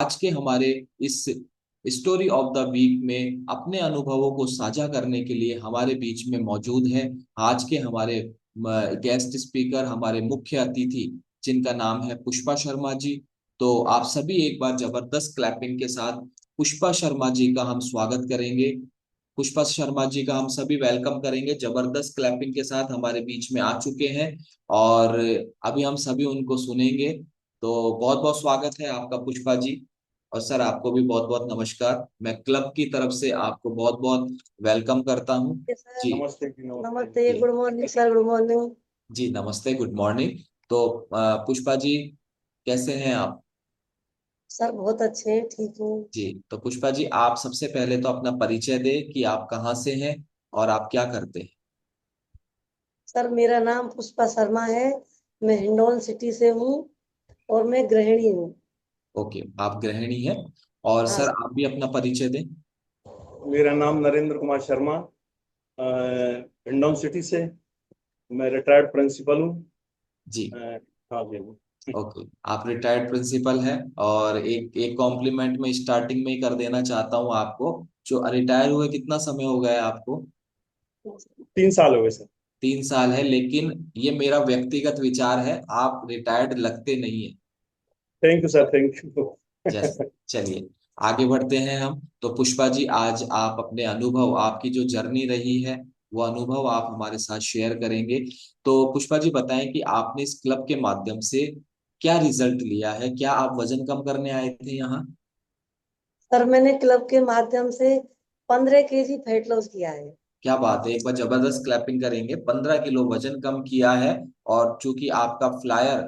आज के हमारे इस स्टोरी ऑफ द वीक में अपने अनुभवों को साझा करने के लिए हमारे बीच में मौजूद है आज के हमारे गेस्ट स्पीकर, हमारे मुख्य अतिथि, जिनका नाम है पुष्पा शर्मा जी। तो आप सभी एक बार जबरदस्त क्लैपिंग के साथ पुष्पा शर्मा जी का हम स्वागत करेंगे। पुष्पा शर्मा जी का हम सभी वेलकम करेंगे, जबरदस्त क्लैपिंग के साथ हमारे बीच में आ चुके हैं और अभी हम सभी उनको सुनेंगे। तो बहुत बहुत स्वागत है आपका पुष्पा जी। और सर आपको भी बहुत बहुत नमस्कार, मैं क्लब की तरफ से आपको बहुत बहुत वेलकम करता हूँ। जी नमस्ते नमस्ते, जी good morning sir, good morning. जी नमस्ते, गुड मॉर्निंग। तो पुष्पा जी कैसे हैं आप? सर बहुत अच्छे हैं, ठीक हूँ। जी तो पुष्पा जी आप सबसे पहले तो अपना परिचय दें कि आप कहाँ से हैं और आप क्या करते हैं। सर मेरा नाम पुष्पा शर्मा है, मैं हिंडौन सिटी से हूँ और मैं गृहिणी हूँ। ओके, आप गृहिणी हैं। और हाँ सर सर। आप भी अपना परिचय दें। मेरा नाम नरेंद्र कुमार शर्मा, हिंडौन सिटी से। मैं रिटायर्ड प्रिंसिपल हूँ। जी हाँ जी। ओके, आप रिटायर्ड प्रिंसिपल हैं। और एक एक कॉम्प्लीमेंट में स्टार्टिंग में ही कर देना चाहता हूँ आपको, जो रिटायर हुए कितना समय हो गया है आपको? 3 साल हो गए सर। 3 साल है, लेकिन ये मेरा व्यक्तिगत विचार है, आप रिटायर्ड लगते नहीं है। Thank you sir, thank you. जैसे चलिए आगे बढ़ते हैं हम। तो पुष्पा जी आज आप अपने अनुभव, आपकी जो जर्नी रही है वो अनुभव आप हमारे साथ शेयर करेंगे। तो पुष्पा जी बताएं कि आपने इस क्लब के माध्यम से क्या रिजल्ट लिया है, क्या आप वजन कम करने आए थे यहाँ? सर मैंने क्लब के माध्यम से 15 kg फैट लॉस किया है। क्या बात है, एक बार जबरदस्त क्लैपिंग करेंगे। 15 किलो वजन कम किया है। और चूंकि आपका फ्लायर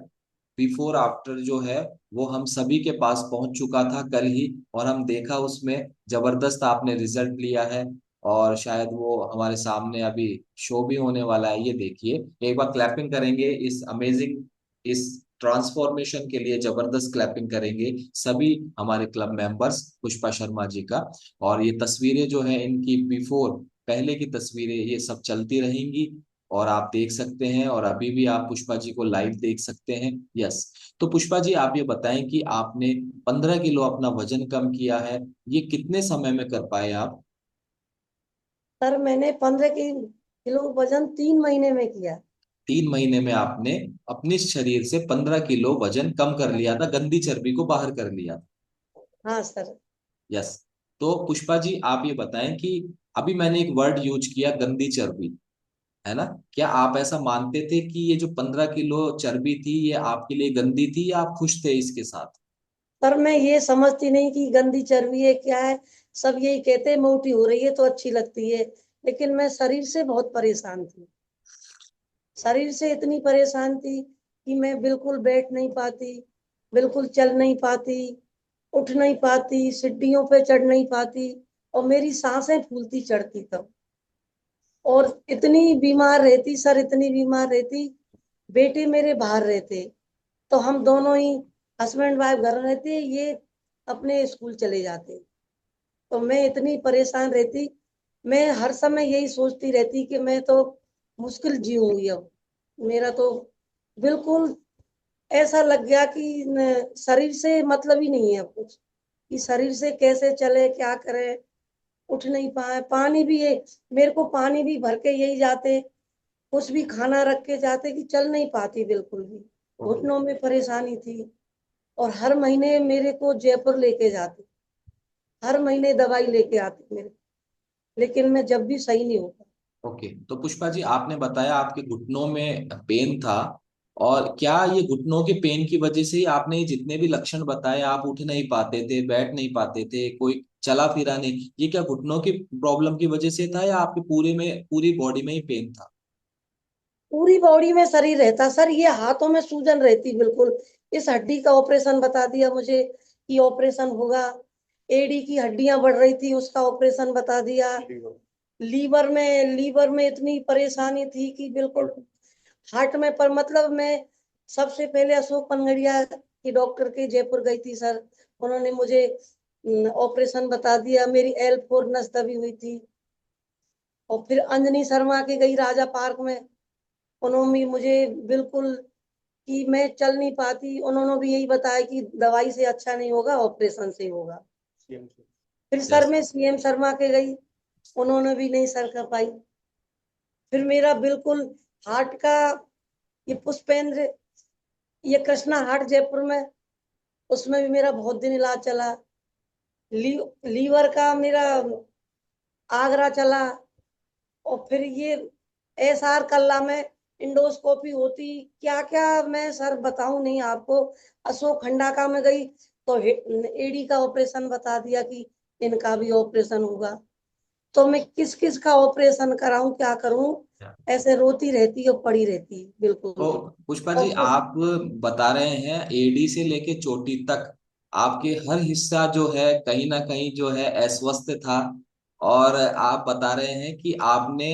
बिफोर आफ्टर जो है वो हम सभी के पास पहुंच चुका था कल ही, और हम देखा उसमें जबरदस्त आपने रिजल्ट लिया है। और शायद वो हमारे सामने अभी शो भी होने वाला है, ये देखिए। एक बार क्लैपिंग करेंगे इस अमेजिंग, इस ट्रांसफॉर्मेशन के लिए जबरदस्त क्लैपिंग करेंगे सभी हमारे क्लब मेंबर्स पुष्पा शर्मा जी का। और ये तस्वीरें जो है इनकी बिफोर, पहले की तस्वीरें ये सब चलती रहेंगी और आप देख सकते हैं, और अभी भी आप पुष्पा जी को लाइव देख सकते हैं। यस। तो पुष्पा जी आप ये बताएं कि आपने 15 किलो अपना वजन कम किया है, ये कितने समय में कर पाए आप? सर मैंने 15 किलो वजन 3 महीने में किया। 3 महीने में आपने अपने शरीर से 15 किलो वजन कम कर लिया था, गंदी चर्बी को बाहर कर लिया था। हाँ सर। यस। तो पुष्पा जी आप ये बताएं कि अभी मैंने एक वर्ड यूज किया, गंदी चर्बी, है ना? क्या आप ऐसा मानते थे कि ये जो 15 किलो चर्बी थी ये आपके लिए गंदी थी, या आप खुश थे इसके साथ? पर मैं ये समझती नहीं कि गंदी चर्बी है क्या है। सब यही कहते हैं मोटी हो रही है तो अच्छी लगती है, लेकिन मैं शरीर से बहुत परेशान थी। शरीर से इतनी परेशान थी कि मैं बिल्कुल बैठ नहीं पाती, बिल्कुल चल नहीं पाती, उठ नहीं पाती, सीढ़ियों पे चढ़ नहीं पाती, और मेरी सांसें फूलती चढ़ती तब। और इतनी बीमार रहती सर, इतनी बीमार रहती। बेटे मेरे बाहर रहते, तो हम दोनों ही हस्बैंड वाइफ घर रहते, ये अपने स्कूल चले जाते। तो मैं इतनी परेशान रहती, मैं हर समय यही सोचती रहती कि मैं तो मुश्किल जीऊंगी अब। मेरा तो बिल्कुल ऐसा लग गया कि शरीर से मतलब ही नहीं है अब कुछ, कि शरीर से कैसे चले, क्या करे। उठ नहीं पाए, पानी भी ये, मेरे को पानी भी भर के यही जाते, कुछ भी खाना रख के जाते कि चल नहीं पाती बिल्कुल भी। ओके। घुटनों में परेशानी थी। और हर महीने मेरे को जयपुर लेके जाते, हर महीने दवाई लेके आती मेरे, लेकिन मैं जब भी सही नहीं होता। ओके, तो पुष्पा जी आपने बताया आपके घुटनों में पेन था, और क्या ये घुटनों के पेन की वजह से ही आपने ये जितने भी लक्षण बताए, आप उठ नहीं पाते थे, बैठ नहीं पाते थे, कोई चला फिरा नहीं, ये क्या घुटनों की प्रॉब्लम की वजह से था, या आपके पूरे में पूरी बॉडी में ही पेन था? पूरी बॉडी में शरीर रहता सर, ये हाथों में सूजन रहती बिल्कुल। इस हड्डी का ऑपरेशन बता दिया मुझे कि ऑपरेशन होगा। एड़ी की हड्डियां बढ़ रही थी, उसका ऑपरेशन बता दिया। लीवर में इतनी परेशानी थी कि बिल्कुल हार्ट में, पर मतलब मैं सबसे पहले अशोक पनगड़िया की डॉक्टर के जयपुर गई थी सर। उन्होंने मुझे ऑपरेशन बता दिया, मेरी L4 नस दबी हुई थी। और फिर अंजनी शर्मा के गई राजा पार्क में, उन्होंने मुझे बिल्कुल कि मैं चल नहीं पाती, उन्होंने भी यही बताया कि दवाई से अच्छा नहीं होगा, ऑपरेशन से होगा। फिर सर यस। मैं सीएम शर्मा के गई, उन्होंने भी नहीं सर कर पाई। फिर मेरा बिल्कुल हार्ट का, ये पुष्पेंद्र, ये कृष्णा हार्ट जयपुर में, उसमें भी मेरा बहुत दिन इलाज चला। लीवर का मेरा आगरा चला। और फिर ये SR कल्ला में इंडोस्कोपी होती, क्या क्या मैं सर बताऊं नहीं आपको। अशोक खंडा का में गई तो एडी का ऑपरेशन बता दिया कि इनका भी ऑपरेशन होगा। तो मैं किस किस का ऑपरेशन कराऊं, क्या करूं, ऐसे रोती रहती और पड़ी रहती बिल्कुल तो भी। पुष्पा और जी, आप बता रहे हैं एडी से लेके चोटी तक आपके हर हिस्सा जो है कहीं ना कहीं जो है अस्वस्थ था। और आप बता रहे हैं कि आपने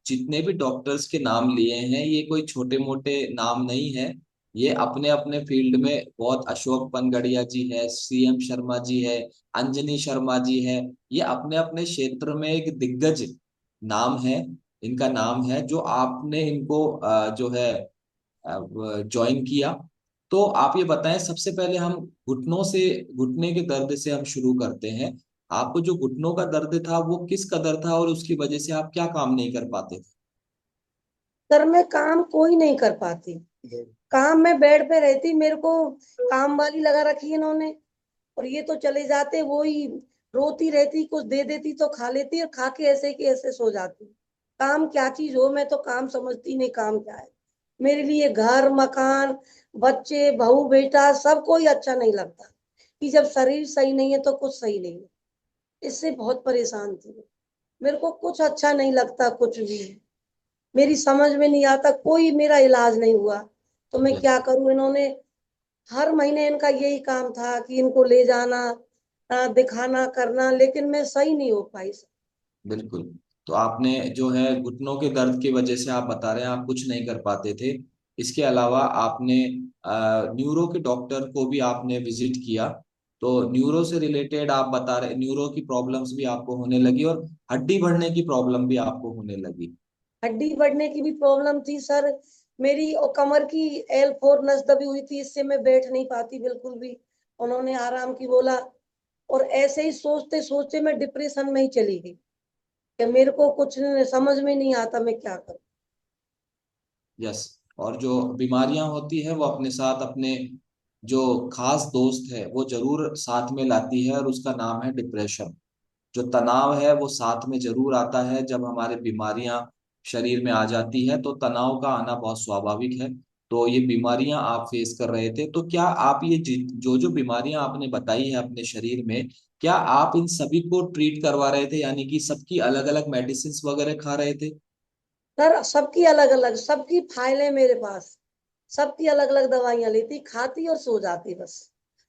जितने भी डॉक्टर्स के नाम लिए हैं ये कोई छोटे मोटे नाम नहीं है। ये अपने अपने फील्ड में बहुत, अशोक पनगड़िया जी है, सीएम शर्मा जी है, अंजनी शर्मा जी है, ये अपने अपने क्षेत्र में एक दिग्गज नाम है। इनका नाम है जो आपने इनको जो है ज्वाइन किया। तो आप ये बताएं, सबसे पहले हम घुटनों से, घुटने के दर्द से हम शुरू करते हैं। आपको जो घुटनों का दर्द था वो किस कदर था और उसकी वजह से आप क्या काम नहीं कर पाते थे? सर मैं काम कोई नहीं कर पाती। काम में बेड पे रहती, मेरे को काम वाली लगा रखी है इन्होंने। और ये तो चले जाते, वो ही रोती रहती, कुछ दे देती तो खा लेती और खा के ऐसे की ऐसे सो जाती। काम क्या चीज हो, मैं तो काम समझती नहीं काम क्या है। मेरे लिए घर मकान, बच्चे बहू बेटा सब कोई अच्छा नहीं लगता। कि जब शरीर सही नहीं है तो कुछ सही नहीं है। इससे बहुत परेशान थी मैं। मेरे को कुछ अच्छा नहीं लगता कुछ भी। मेरी समझ में नहीं आता, कोई मेरा इलाज नहीं हुआ। तो मैं क्या यस। करूं, इन्होंने हर महीने इनका यही काम था कि इनको ले जाना, दिखाना करना, लेकिन मैं सही नहीं हो पाई। बिल्कुल। तो आपने जो है घुटनों के दर्द की वजह से आप बता रहे हैं आप कुछ नहीं कर पाते थे। इसके अलावा आपने न्यूरो के डॉक्टर को भी आपने विजिट किया। तो न्यूरो से रिलेटेड आप बता रहे, न्यूरो की प्रॉब्लम्स भी आपको होने लगी और हड्डी बढ़ने की प्रॉब्लम भी आपको होने लगी। हड्डी बढ़ने की भी प्रॉब्लम थी सर मेरी, और कमर की L4 नस दबी हुई थी, इससे मैं बैठ नहीं पाती बिल्कुल भी। उन्होंने आराम की बोला। और ऐसे ही सोचते सोचते मैं डिप्रेशन में ही चली गई कि मेरे को कुछ समझ में नहीं आता मैं क्या करूं। यस। और जो बीमारियां होती है वो अपने साथ अपने जो खास दोस्त है वो जरूर साथ में लाती है, और उसका नाम है डिप्रेशन। जो तनाव है वो साथ में जरूर आता है। जब हमारे बीमारियां शरीर में आ जाती है तो तनाव का आना बहुत स्वाभाविक है। तो ये बीमारियां आप फेस कर रहे थे, तो क्या आप ये जो जो बीमारियां आपने बताई है अपने शरीर में, क्या आप इन सभी को ट्रीट करवा रहे थे, यानी कि सबकी अलग अलग मेडिसिन वगैरह खा रहे थे? सर सबकी अलग अलग, सबकी फाइलें मेरे पास, सबकी अलग अलग दवाइयां लेती, खाती और सो जाती बस।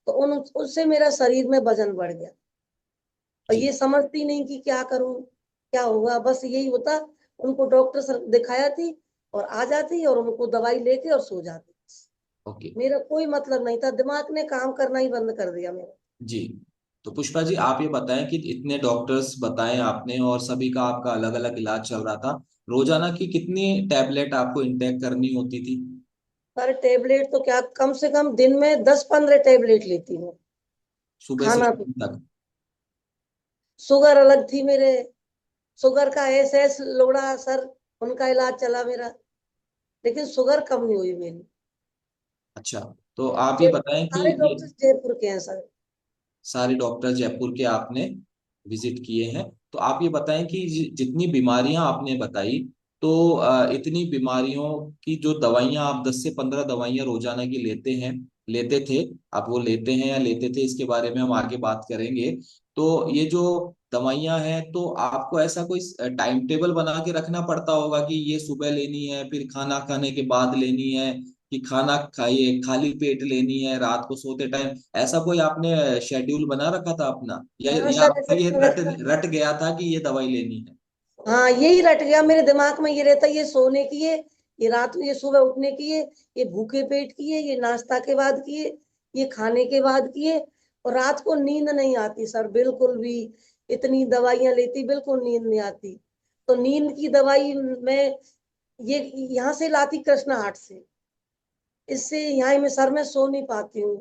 तो उन उससे मेरा शरीर में वजन बढ़ गया। और जी। ये समझती नहीं कि क्या करूं, क्या होगा, बस यही होता। उनको डॉक्टर सर दिखाया थी और आ जाती और उनको दवाई लेके और सो जाती। ओके। मेरा कोई मतलब नहीं था, दिमाग ने काम करना ही बंद कर दिया मेरा। जी। तो पुष्पा जी, आप ये बताएं कि इतने डॉक्टर्स बताए आपने और सभी का आपका अलग अलग इलाज चल रहा था, रोजाना की कितनी टैबलेट आपको इंटेक करनी होती थी? पर टेबलेट तो क्या, कम से कम दिन में 10-15 टेबलेट लेती हूँ। सुबह से खाना तो, शाम तक? शुगर अलग थी मेरे, शुगर का लोड़ा सर, उनका इलाज चला मेरा। लेकिन शुगर कम नहीं हुई मेरी। अच्छा। तो आप ये जयपुर बताएं कि सारे ये डॉक्टर जयपुर के हैं सर। सारे डॉक्टर जयपुर के आपने विजिट किए हैं। तो आप ये बताएं कि जितनी बीमारियां आपने बताई, तो इतनी बीमारियों की जो दवाइयां आप 10 से 15 दवाइयां रोजाना की लेते हैं, लेते थे, आप वो लेते हैं या लेते थे, इसके बारे में हम आगे बात करेंगे। तो ये जो दवाइयां हैं, तो आपको ऐसा कोई टाइम टेबल बना के रखना पड़ता होगा कि ये सुबह लेनी है, फिर खाना खाने के बाद लेनी है, कि खाना खाइए खाली पेट लेनी है, रात को सोते टाइम, ऐसा कोई आपने शेड्यूल बना रखा था अपना, हाँ या सर आपका ऐसे ये कर रट रखा। रट गया था कि ये दवाई लेनी है? हाँ यही रट गया मेरे दिमाग में, ये रहता ये सोने की है, ये रात को, ये सुबह उठने की है, ये भूखे पेट की है, ये नाश्ता के बाद की है, ये खाने के बाद की है। और रात को नींद नहीं आती सर बिल्कुल भी। इतनी दवाइयां लेती बिल्कुल नींद नहीं आती। तो नींद की दवाई मैं ये यहाँ से लाती कृष्णा हाट से। इससे यहाँ में सर में सो नहीं पाती हूँ।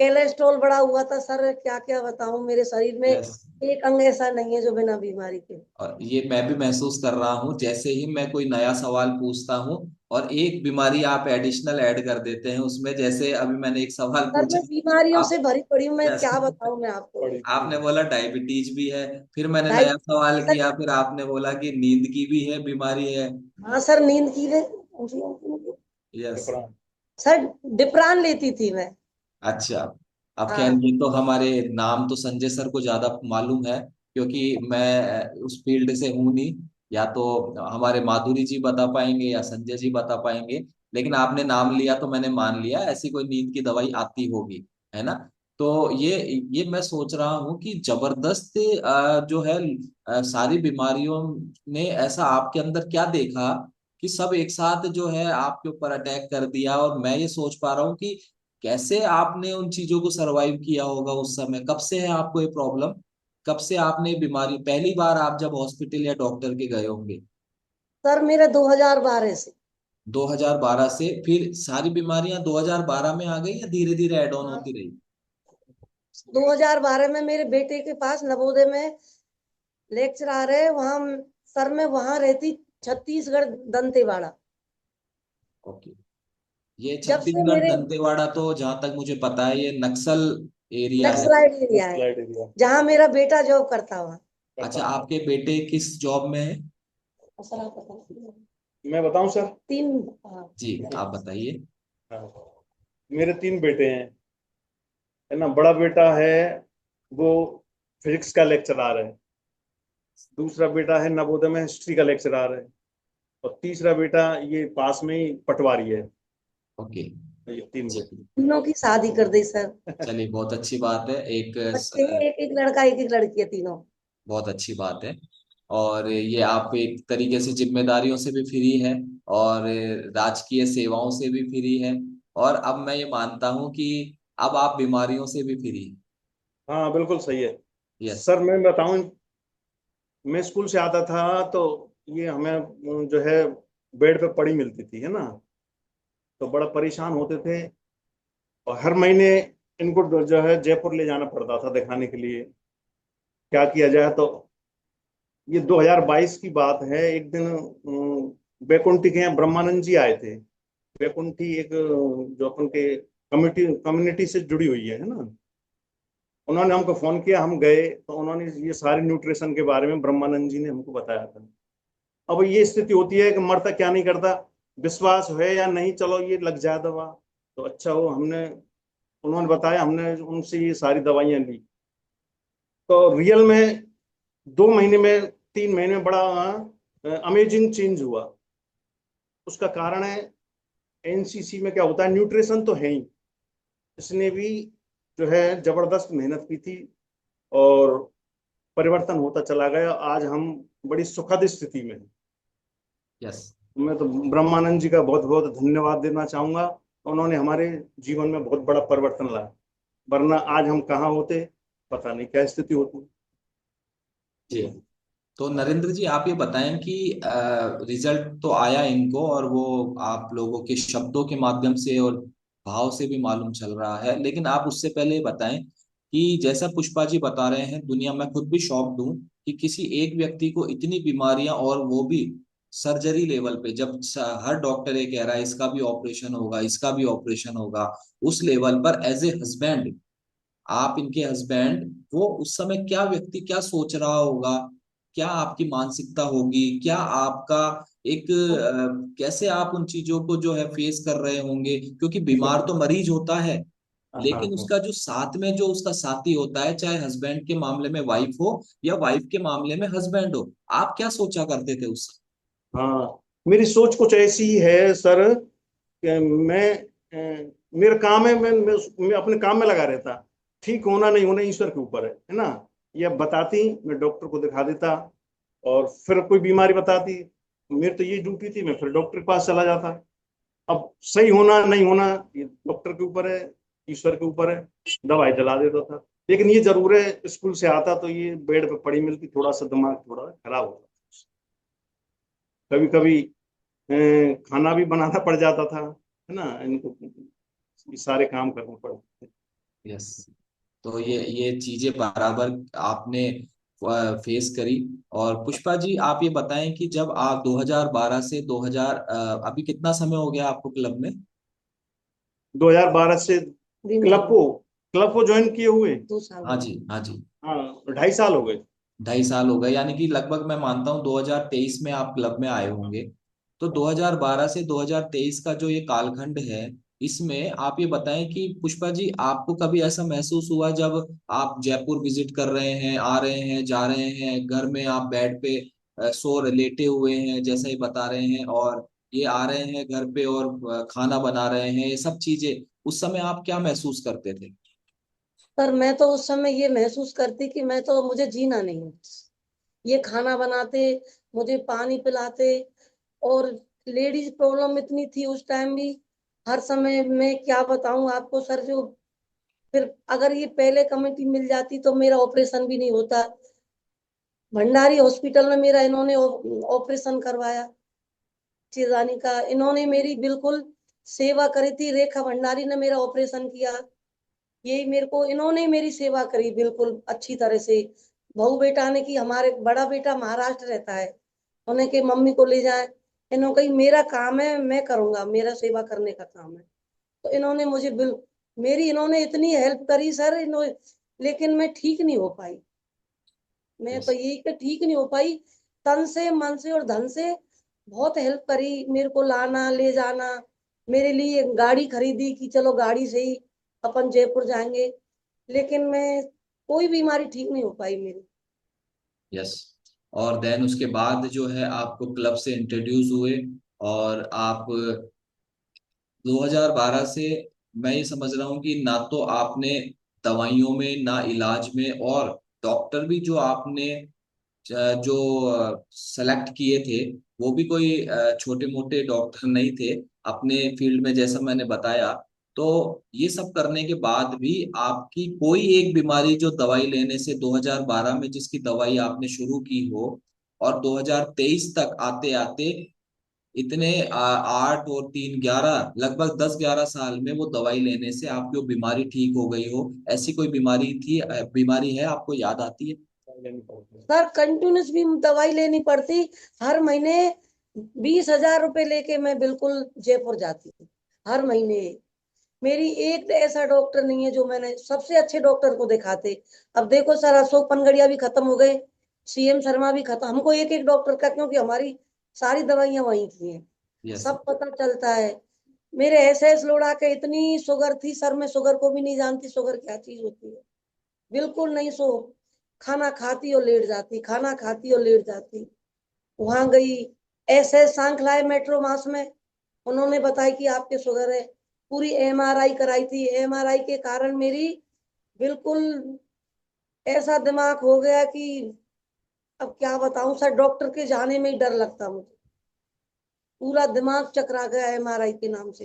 कोलेस्ट्रॉल बढ़ा हुआ था सर, क्या क्या बताऊं, मेरे शरीर में यस। एक अंग ऐसा नहीं है जो बिना बीमारी के। और ये मैं भी महसूस कर रहा हूँ, जैसे ही मैं कोई नया सवाल पूछता हूँ और एक बीमारी आप एडिशनल ऐड कर देते हैं उसमें, जैसे अभी मैंने एक सवाल सर मैं पूछा। बीमारियों से आप भरी पड़ी हूँ, मैं यस, क्या बताऊं मैं आपको। आपने बोला डायबिटीज भी है, फिर मैंने नया डायबिटीज सवाल सर। किया, फिर आपने बोला कि नींद की भी है बीमारी है। हाँ सर, नींद की है। यस। सर डिप्रान लेती थी मैं। अच्छा। अब खैर हाँ ये तो हमारे नाम तो संजय सर को ज्यादा मालूम है, क्योंकि मैं उस फील्ड से हूं नहीं। या तो हमारे माधुरी जी बता पाएंगे या संजय जी बता पाएंगे। लेकिन आपने नाम लिया तो मैंने मान लिया ऐसी कोई नींद की दवाई आती होगी, है ना। तो ये मैं सोच रहा हूँ कि जबरदस्त जो है सारी बीमारियों ने ऐसा आपके अंदर क्या देखा कि सब एक साथ जो है आपके ऊपर अटैक कर दिया। और मैं ये सोच पा रहा हूँ कि कैसे आपने उन चीजों को सरवाइव किया होगा उस समय। कब से है आपको ये प्रॉब्लम, कब से आपने बीमारी, पहली बार आप जब हॉस्पिटल या डॉक्टर के गए होंगे? सर, मेरा 2012 से। 2012 से फिर सारी बीमारियां 2012 में आ गई या धीरे धीरे ऐड ऑन हाँ, होती रही? 2012 में मेरे बेटे के पास नवोदय में लेक्चर आ रहे, वहां सर मैं वहां रहती, छत्तीसगढ़ दंतेवाड़ा। ओके। ये जब से छत्तीसगढ़ मेरे दंतेवाड़ा तो जहां तक मुझे पता है ये नक्सल एरिया है। नक्सलाइट एरिया है, जहाँ मेरा बेटा जॉब करता हुआ। अच्छा, आपके बेटे किस जॉब में है? सर आप बताओ। मैं बताऊं सर? तीन। हाँ। जी आप बताइए। हाँ, मेरे तीन बेटे हैं, है ना। बड़ा बेटा है वो फिजिक्स का लेक्चरर है, दूसरा बेटा है नवोदय में हिस्ट्री का लेक्चरर है, और तीसरा बेटा ये पास में ही पटवारी है। ओके। ये तीन बेटे। तीनों की शादी कर दी सर। चलिए बहुत अच्छी बात है। एक बच्चे हैं, एक एक लड़का एक एक लड़की है, तीनों। बहुत अच्छी बात है। और ये आप एक तरीके से जिम्मेदारियों से भी फ्री है और राजकीय सेवाओं से भी फ्री है। और अब मैं ये मानता हूं कि अब आप बीमारियों से भी फ्री। हाँ बिल्कुल सही है। यस। सर मैं बताऊं, मैं स्कूल से आता था तो ये हमें जो है बेड पे पड़ी मिलती थी, है ना। तो बड़ा परेशान होते थे, और हर महीने इनको जो है जयपुर ले जाना पड़ता था दिखाने के लिए। क्या किया जाए, तो ये 2022 की बात है। एक दिन बैकुंठी के यहाँ ब्रह्मानंद जी आए थे। बैकुंठी एक जो अपन के कम्युनिटी कम्युनिटी से जुड़ी हुई है ना। उन्होंने हमको फोन किया, हम गए तो उन्होंने ये सारे न्यूट्रिशन के बारे में ब्रह्मानंद जी ने हमको बताया था। अब ये स्थिति होती है कि मरता क्या नहीं करता, विश्वास है या नहीं, चलो ये लग जाए दवा तो अच्छा हो। हमने उन्होंने बताया, हमने उनसे ये सारी दवाइयां ली, तो रियल में 2 महीने में 3 महीने में बड़ा अमेजिंग चेंज हुआ। उसका कारण है एनसीसी में क्या होता है, न्यूट्रिशन तो है ही, इसने भी जो है जबरदस्त मेहनत की थी, और परिवर्तन होता चला गया। आज हम बड़ी सुखद स्थिति में हैं। यस। मैं तो ब्रह्मानंद जी का बहुत बहुत धन्यवाद देना चाहूंगा। उन्होंने हमारे जीवन में बहुत बड़ा परिवर्तन लाया, वरना आज हम कहाँ होते, पता नहीं क्या स्थिति होती। जी। तो नरेंद्र जी आप ये बताएं कि रिजल्ट तो आया इनको और वो आप लोगों के शब्दों के माध्यम से और भाव से भी मालूम चल रहा है, लेकिन आप उससे पहले ये बताएं कि जैसा पुष्पा जी बता रहे हैं, दुनिया में खुद भी शॉक्ड हूं कि किसी एक व्यक्ति को इतनी बीमारियां, और वो भी सर्जरी लेवल पे, जब हर डॉक्टर ये कह रहा है इसका भी ऑपरेशन होगा, इसका भी ऑपरेशन होगा, उस लेवल पर एज ए हस्बैंड, आप इनके हस्बैंड, वो उस समय क्या व्यक्ति क्या सोच रहा होगा, क्या आपकी मानसिकता होगी, क्या आपका एक कैसे आप उन चीजों को जो है फेस कर रहे होंगे, क्योंकि बीमार तो मरीज होता है, हाँ लेकिन हाँ उसका जो साथ में जो उसका साथी होता है, चाहे हस्बैंड के मामले में वाइफ हो या वाइफ के मामले में हस्बैंड हो, आप क्या सोचा करते थे उस समय? हाँ। मेरी सोच कुछ ऐसी ही है सर कि मेरा काम है, मैं अपने काम में लगा रहता। ठीक होना नहीं होना ईश्वर के ऊपर है ना। ये बताती, मैं डॉक्टर को दिखा देता, और फिर कोई बीमारी बताती, मेरी तो ये ड्यूटी थी, मैं फिर डॉक्टर के पास चला जाता। अब सही होना नहीं होना ये डॉक्टर के ऊपर है, ईश्वर के ऊपर है। दवाई चला देता था। लेकिन ये जरूर है, स्कूल से आता तो ये बेड पे पड़ी मिलती, थोड़ा सा दिमाग थोड़ा खराब होता। कभी कभी खाना भी बनाना पड़ जाता था, है ना, इनको ये सारे काम करने पड़ते हैं। यस। तो ये चीजें बराबर आपने फेस करी। और पुष्पा जी, आप ये बताएं कि जब आप 2012 से 2000, अभी कितना समय हो गया आपको क्लब में? 2012 से दिन क्लब को ज्वाइन किए हुए। 2 साल हाँ हो जी, गए। हाँ जी। हाँ, 2.5 साल हो गए। 2.5 साल हो गए, यानी कि लगभग मैं मानता हूँ 2023 में आप क्लब में आए होंगे। तो 2012 से 2023 का जो ये कालखंड है, इसमें आप ये बताएं कि पुष्पा जी, आपको कभी ऐसा महसूस हुआ जब आप जयपुर विजिट कर रहे हैं, आ रहे हैं, जा रहे हैं, घर में आप बेड पे लेटे हुए हैं जैसा ही बता रहे हैं, और ये आ रहे हैं घर पे और खाना बना रहे हैं, ये सब चीजें, उस समय आप क्या महसूस करते थे? पर मैं तो उस समय ये महसूस करती कि मैं तो, मुझे जीना नहीं है। ये खाना बनाते, मुझे पानी पिलाते, और लेडीज प्रॉब्लम इतनी थी उस टाइम भी, हर समय मैं क्या बताऊं आपको सर, जो फिर अगर ये पहले कमेटी मिल जाती तो मेरा ऑपरेशन भी नहीं होता। भंडारी हॉस्पिटल में मेरा इन्होंने ऑपरेशन करवाया, चिरानी का, इन्होंने मेरी बिल्कुल सेवा करी थी। रेखा भंडारी ने मेरा ऑपरेशन किया, यही मेरे को, इन्होंने मेरी सेवा करी बिल्कुल अच्छी तरह से। बहू बेटा ने की, हमारे बड़ा बेटा महाराष्ट्र रहता है, उन्हें के मम्मी को ले जाए, इन्होंने कही मेरा काम है, मैं करूंगा, मेरा सेवा करने का काम है। तो इन्होंने मुझे मेरी इन्होंने इतनी हेल्प करी सर, इन्होंने, लेकिन मैं ठीक नहीं हो पाई। मैं तो यस। यही कि ठीक नहीं हो पाई, तन से मन से और धन से बहुत हेल्प करी, मेरे को लाना ले जाना, मेरे लिए गाड़ी खरीदी कि चलो गाड़ी से ही अपन जयपुर जाएंगे, लेकिन मैं, कोई बीमारी ठीक नहीं हो पाई मेरी। यस। और देन उसके बाद जो है आपको क्लब से इंट्रोड्यूस हुए, और आप 2012 से, मैं ये समझ रहा हूँ कि ना तो आपने दवाइयों में, ना इलाज में, और डॉक्टर भी जो आपने जो सेलेक्ट किए थे, वो भी कोई छोटे मोटे डॉक्टर नहीं थे अपने फील्ड में, जैसा मैंने बताया। तो ये सब करने के बाद भी आपकी कोई एक बीमारी जो दवाई लेने से 2012 में जिसकी दवाई आपने शुरू की हो, और 2023 तक आते आते इतने 8 और 3 11, लगभग 10 11 साल में वो दवाई लेने से आपकी वो बीमारी ठीक हो गई हो, ऐसी कोई बीमारी थी, बीमारी है, आपको याद आती है? सर कंटिन्यूस भी दवाई लेनी पड़ती, हर महीने 20,000 रुपए लेके मैं बिल्कुल जयपुर जाती हूँ, हर महीने। मेरी एक ऐसा डॉक्टर नहीं है जो, मैंने सबसे अच्छे डॉक्टर को दिखाते। अब देखो सर, अशोक पनगड़िया भी खत्म हो गए, सीएम शर्मा भी खत्म, हमको एक एक डॉक्टर का, क्योंकि हमारी सारी दवाइयां वहीं की हैं, यस। सब पता चलता है। मेरे एस लोड़ा के इतनी शुगर थी सर, मैं शुगर को भी नहीं जानती, शुगर क्या चीज होती है, बिल्कुल नहीं। खाना खाती और लेट जाती, खाना खाती और लेट जाती। वहां गई, सांखलाए मेट्रो मास में, उन्होंने बताया कि आपके शुगर है, पूरी एमआरआई कराई थी, एमआरआई के कारण मेरी बिल्कुल ऐसा दिमाग हो गया कि अब क्या बताऊं सर, डॉक्टर के जाने में ही डर लगता मुझे, पूरा दिमाग चकरा गया एमआरआई के नाम से।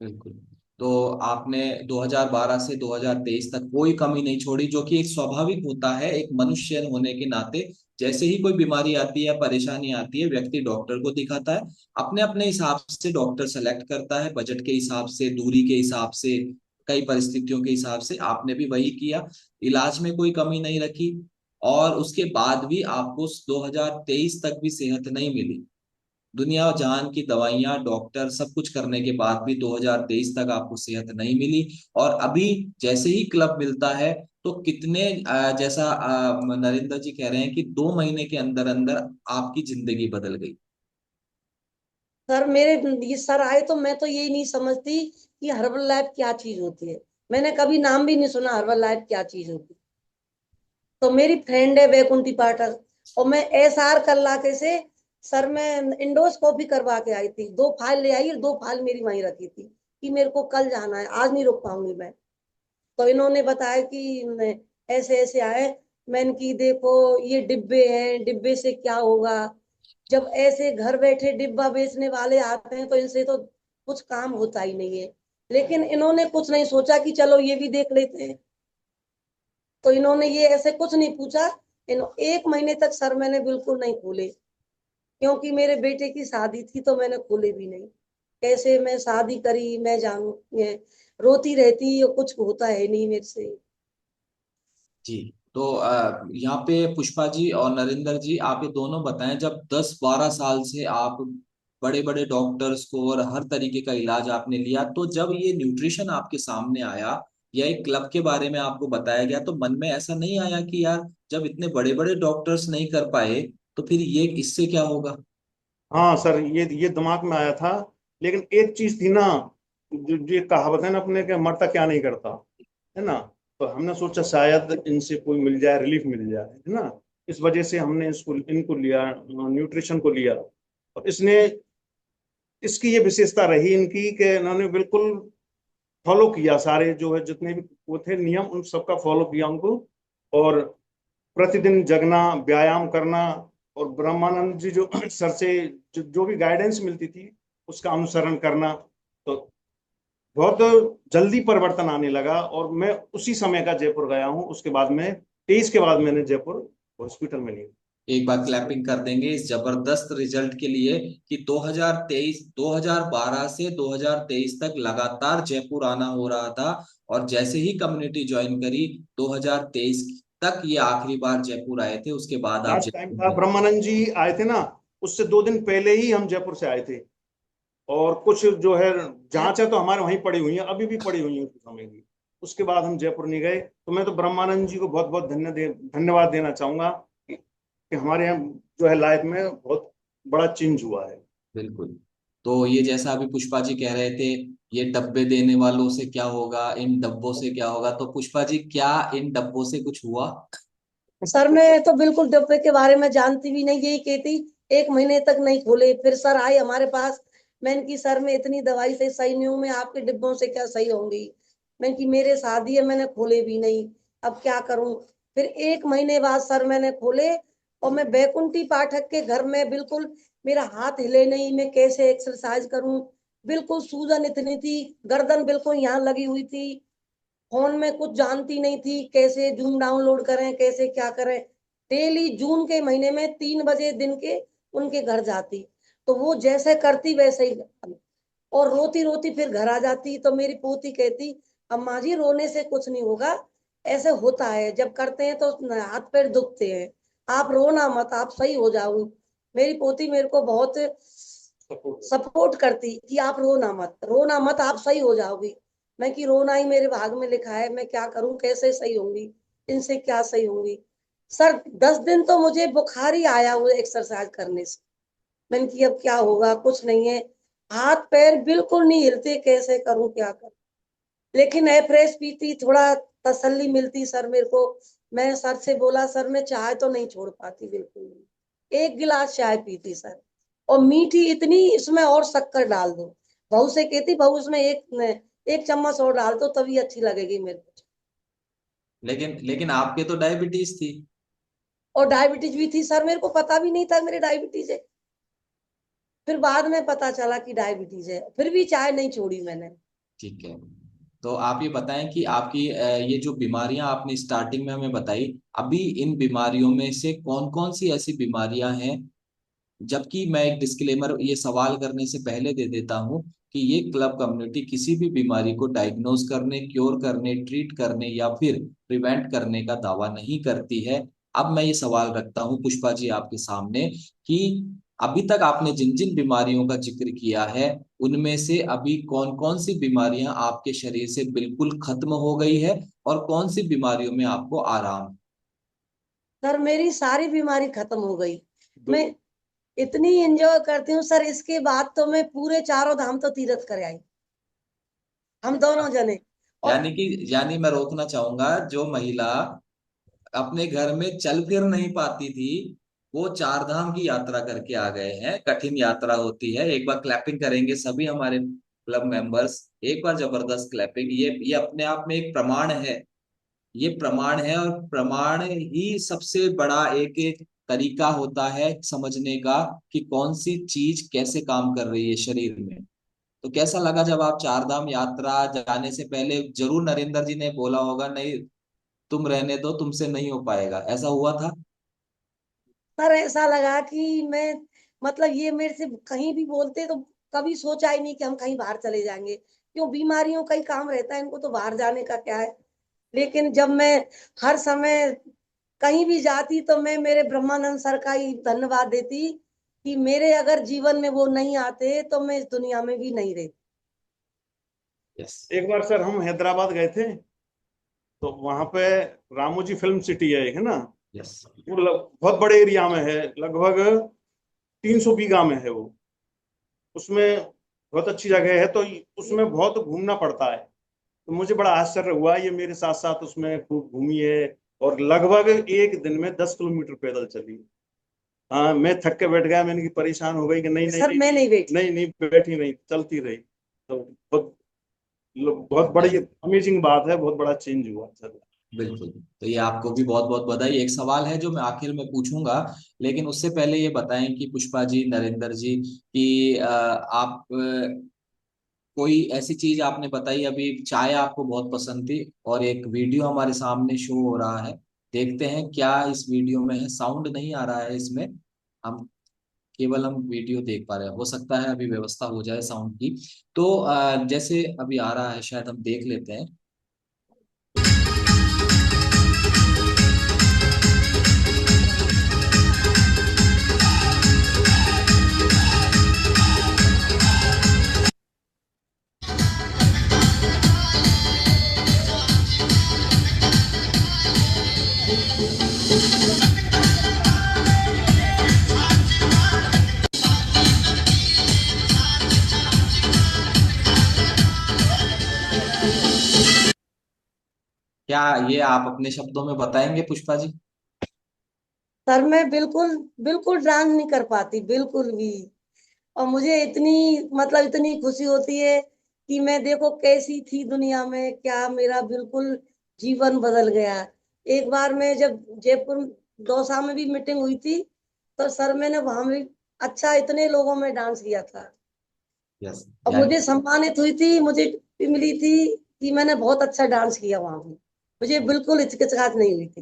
बिल्कुल। तो आपने 2012 से 2023 तक कोई कमी नहीं छोड़ी, जो कि एक स्वाभाविक होता है एक मनुष्य होने के नाते। जैसे ही कोई बीमारी आती है, परेशानी आती है, व्यक्ति डॉक्टर को दिखाता है, अपने अपने हिसाब से डॉक्टर सेलेक्ट करता है, बजट के हिसाब से, दूरी के हिसाब से, कई परिस्थितियों के हिसाब से। आपने भी वही किया, इलाज में कोई कमी नहीं रखी, और उसके बाद भी आपको 2023 तक भी सेहत नहीं मिली। दुनिया जहान की दवाइयां, डॉक्टर, सब कुछ करने के बाद भी 2023 तक आपको सेहत नहीं मिली। और अभी जैसे ही क्लब मिलता है, तो कितने जैसा नरेंद्र जी कह रहे हैं कि 2 महीने के अंदर अंदर आपकी जिंदगी बदल गई। सर मेरे, ये सर आए तो मैं तो यही नहीं समझती कि हर्बल लाइफ क्या चीज होती है, मैंने कभी नाम भी नहीं सुना हर्बल लाइफ क्या चीज होती है। तो मेरी फ्रेंड है वैकुंठी पाठक, और मैं SR कल्लाके से, सर मैं इंडोस्कोपी करवा के आई थी, 2 फाइल ले आई और 2 फाइल मेरी वहीं रखी थी कि मेरे को कल जाना है, आज नहीं रुक पाऊंगी मैं। तो इन्होंने बताया कि ऐसे ऐसे आए, मैंने की देखो ये डिब्बे हैं, डिब्बे से क्या होगा, जब ऐसे घर बैठे डिब्बा बेचने वाले आते हैं तो इनसे तो कुछ काम होता ही नहीं है। लेकिन इन्होंने कुछ नहीं सोचा कि चलो ये भी देख लेते हैं, तो इन्होंने ये ऐसे कुछ नहीं पूछा, 1 महीने तक सर मैंने बिल्कुल नहीं खोले, क्योंकि मेरे बेटे की शादी थी तो मैंने खोले भी नहीं। कैसे मैं शादी करी मैं जानू, ये रोती रहती और कुछ होता है नहीं मेरे से। जी। तो यहाँ पे पुष्पा जी और नरेंद्र जी, आप ये दोनों बताएं, जब 10-12 साल से आप बड़े बड़े डॉक्टर्स को और हर तरीके का इलाज आपने लिया, तो जब ये न्यूट्रिशन आपके सामने आया या एक क्लब के बारे में आपको बताया गया, तो मन में ऐसा नहीं आया कि यार, जब इतने बड़े बड़े डॉक्टर्स नहीं कर पाए तो फिर ये इससे क्या होगा? हाँ सर, ये दिमाग में आया था। लेकिन एक चीज थी ना, जो ये कहावत है ना अपने के, मरता क्या नहीं करता, है ना। तो हमने सोचा शायद इनसे कोई मिल जाए, रिलीफ मिल जाए, है ना। इस वजह से हमने इसको इनको लिया, न्यूट्रिशन को लिया। और इसने, इसकी ये विशेषता रही इनकी कि इन्होंने बिल्कुल फॉलो किया, सारे जो है जितने भी वो थे नियम उन सबका फॉलो किया उनको। और प्रतिदिन जगना, व्यायाम करना, और ब्रह्मानंद जी जो सर से जो भी गाइडेंस मिलती थी उसका अनुसरण करना। तो बहुत जल्दी परिवर्तन आने लगा, और मैं उसी समय का जयपुर गया हूँ। उसके बाद में 23 के बाद मैंने जयपुर हॉस्पिटल में लिया। एक बार क्लैपिंग कर देंगे इस जबरदस्त रिजल्ट के लिए कि 2023 2012 से 2023 तक लगातार जयपुर आना हो रहा था, और जैसे ही कम्युनिटी ज्वाइन करी 2023 तक ये आखिरी बार जयपुर आए थे, उसके बाद आप लास्ट टाइम था जयपुर। ब्रह्मानंद जी आए थे ना, उससे 2 दिन पहले ही हम जयपुर से आए थे। और कुछ जो है जांच है तो हमारे वहीं पड़ी हुई है, अभी भी पड़ी हुई है उस समय की। उसके बाद हम जयपुर नहीं गए। तो मैं तो ब्रह्मानंद जी को बहुत बहुत धन्यवाद देना चाहूंगा कि हमारे यहाँ जो है लाइफ में बहुत बड़ा चेंज हुआ है। बिल्कुल। तो ये जैसा अभी पुष्पा जी कह रहे थे, ये डब्बे देने वालों से क्या होगा, इन डब्बों से क्या होगा, तो पुष्पा जी क्या इन डब्बों से कुछ हुआ? सर मैं तो बिल्कुल डब्बे के बारे में जानती भी नहीं, यही कहती 1 महीने तक नहीं खोले। फिर सर आए हमारे पास, मैंने की सर मैं इतनी दवाई से सही नहीं हूँ, मैं आपके डिब्बों से क्या सही होंगी। मैंने की मेरे शादी है, मैंने खोले भी नहीं, अब क्या करूं। फिर 1 महीने बाद सर मैंने खोले, और मैं बैकुंठी पाठक के घर में बिल्कुल, मेरा हाथ हिले नहीं, मैं कैसे एक्सरसाइज करूं। बिल्कुल सूजन इतनी थी, गर्दन बिल्कुल यहाँ लगी हुई थी। फोन में कुछ जानती नहीं थी, कैसे जूम डाउनलोड करें, कैसे क्या करें। डेली जून के महीने में 3 बजे दिन के उनके घर जाती, तो वो जैसे करती वैसे ही, और रोती रोती फिर घर आ जाती। तो मेरी पोती कहती, अम्मा जी रोने से कुछ नहीं होगा, ऐसे होता है जब करते हैं तो हाथ पैर दुखते हैं, आप रोना मत, आप सही हो जाओ। मेरी पोती मेरे को बहुत सपोर्ट करती कि आप रोना मत, रोना मत, आप सही हो जाओगी। मैं कि रोना ही मेरे भाग में लिखा है, मैं क्या करूं, कैसे सही होंगी, इनसे क्या सही होंगी। सर 10 दिन तो मुझे बुखार ही आया वो एक्सरसाइज करने से। मैंने कि अब क्या होगा, कुछ नहीं है, हाथ पैर बिल्कुल नहीं हिलते, कैसे करूं क्या करूं। लेकिन एफ्रेश पीती, थोड़ा तसल्ली मिलती सर मेरे को। मैं सर से बोला, सर मैं चाय तो नहीं छोड़ पाती बिल्कुल नहीं, 1 गिलास चाय पीती सर, और मीठी इतनी, इसमें और शक्कर डाल दो। बहू से कहती, बहू इसमें एक 1 चम्मच और डाल दो तभी अच्छी लगेगी मेरे को। लेकिन लेकिन आपके तो डायबिटीज थी। और डायबिटीज भी थी सर, मेरे को पता भी नहीं था मेरे डायबिटीज है। फिर बाद में पता चला कि डायबिटीज है, फिर भी चाय नहीं छोड़ी मैंने। ठीक है। तो आप ये बताएं कि आपकी ये जो बीमारियां आपने स्टार्टिंग में हमें बताई, अभी इन बीमारियों में से कौन कौन सी ऐसी बीमारियां हैं, जबकि मैं एक डिस्क्लेमर ये सवाल करने से पहले दे देता हूं कि ये क्लब कम्युनिटी किसी भी बीमारी को डायग्नोज करने, क्योर करने, ट्रीट करने या फिर प्रिवेंट करने का दावा नहीं करती है। अब मैं ये सवाल रखता हूं पुष्पा जी आपके सामने कि अभी तक आपने जिन जिन बीमारियों का जिक्र किया है, उनमें से अभी कौन कौन सी बीमारियां आपके शरीर से बिल्कुल खत्म हो गई है और कौन सी बीमारियों में आपको आराम? सर मेरी सारी बीमारी खत्म हो गई। दो। मैं इतनी एंजॉय करती हूँ सर, इसके बाद तो मैं पूरे चारों धाम तो तीरथ कर आई, हम दोनों जने। और यानी मैं रोकना चाहूंगा, जो महिला अपने घर में चल फिर नहीं पाती थी, वो 4 धाम की यात्रा करके आ गए हैं। कठिन यात्रा होती है। एक बार क्लैपिंग करेंगे सभी हमारे क्लब मेंबर्स, एक बार जबरदस्त क्लैपिंग। ये अपने आप में एक प्रमाण है। ये प्रमाण है, और प्रमाण ही सबसे बड़ा एक एक तरीका होता है समझने का कि कौन सी चीज कैसे काम कर रही है शरीर में। तो कैसा लगा जब आप 4 धाम यात्रा जाने से पहले, जरूर नरेंद्र जी ने बोला होगा, नहीं तुम रहने दो, तुमसे नहीं हो पाएगा, ऐसा हुआ था? सर ऐसा लगा कि मैं मतलब ये मेरे से कहीं भी बोलते तो कभी सोचा ही नहीं कि हम कहीं बाहर चले जाएंगे, क्यों बीमारियों का ही काम रहता है, इनको तो बाहर जाने का क्या है। लेकिन जब मैं हर समय कहीं भी जाती तो मैं मेरे ब्रह्मानंद सर का ही धन्यवाद देती कि मेरे अगर जीवन में वो नहीं आते तो मैं इस दुनिया में भी नहीं रहती। यस। एक बार सर हम हैदराबाद गए थे, तो वहां पे रामोजी फिल्म सिटी है एक, है ना। यस। वो बहुत बड़े एरिया में है, लगभग 300 बीघा में है वो। उसमें बहुत अच्छी जगह है, तो उसमें बहुत घूमना पड़ता है। तो मुझे बड़ा आश्चर्य हुआ, ये मेरे साथ साथ उसमें खूब घूमी है, और लगभग एक दिन में 10 किलोमीटर पैदल चली। हाँ, मैं थक के बैठ गया, मैंने कि परेशान हो गई कि नहीं नहीं सर मैं नहीं बैठी। नहीं नहीं, बैठी नहीं, चलती रही। तो बहुत बहुत बड़ी अमेजिंग बात है, बहुत बड़ा चेंज हुआ सर। बिल्कुल। तो ये आपको भी बहुत बहुत बधाई। एक सवाल है जो मैं आखिर में पूछूंगा, लेकिन उससे पहले ये बताएं कि पुष्पा जी, नरेंद्र जी, कि आप कोई ऐसी चीज आपने बताई अभी, चाय आपको बहुत पसंद थी, और एक वीडियो हमारे सामने शो हो रहा है, देखते हैं क्या इस वीडियो में है। साउंड नहीं आ रहा है इसमें, हम केवल हम वीडियो देख पा रहे हैं। हो सकता है अभी व्यवस्था हो जाए साउंड की। तो जैसे अभी आ रहा है, शायद हम देख लेते हैं। क्या ये आप अपने शब्दों में बताएंगे पुष्पा जी? सर मैं बिल्कुल बिल्कुल डांस नहीं कर पाती, बिल्कुल भी। और मुझे इतनी मतलब इतनी खुशी होती है कि मैं देखो कैसी थी दुनिया में, क्या मेरा बिल्कुल जीवन बदल गया। एक बार मैं जब जयपुर दौसा में भी मीटिंग हुई थी, तो सर मैंने वहां भी अच्छा इतने लोगों में डांस किया था, यस। और मुझे यानी सम्मानित हुई थी, मुझे भी मिली थी कि मैंने बहुत अच्छा डांस किया वहां भी। मुझे बिल्कुल हिचकिचाहट नहीं हुई थी।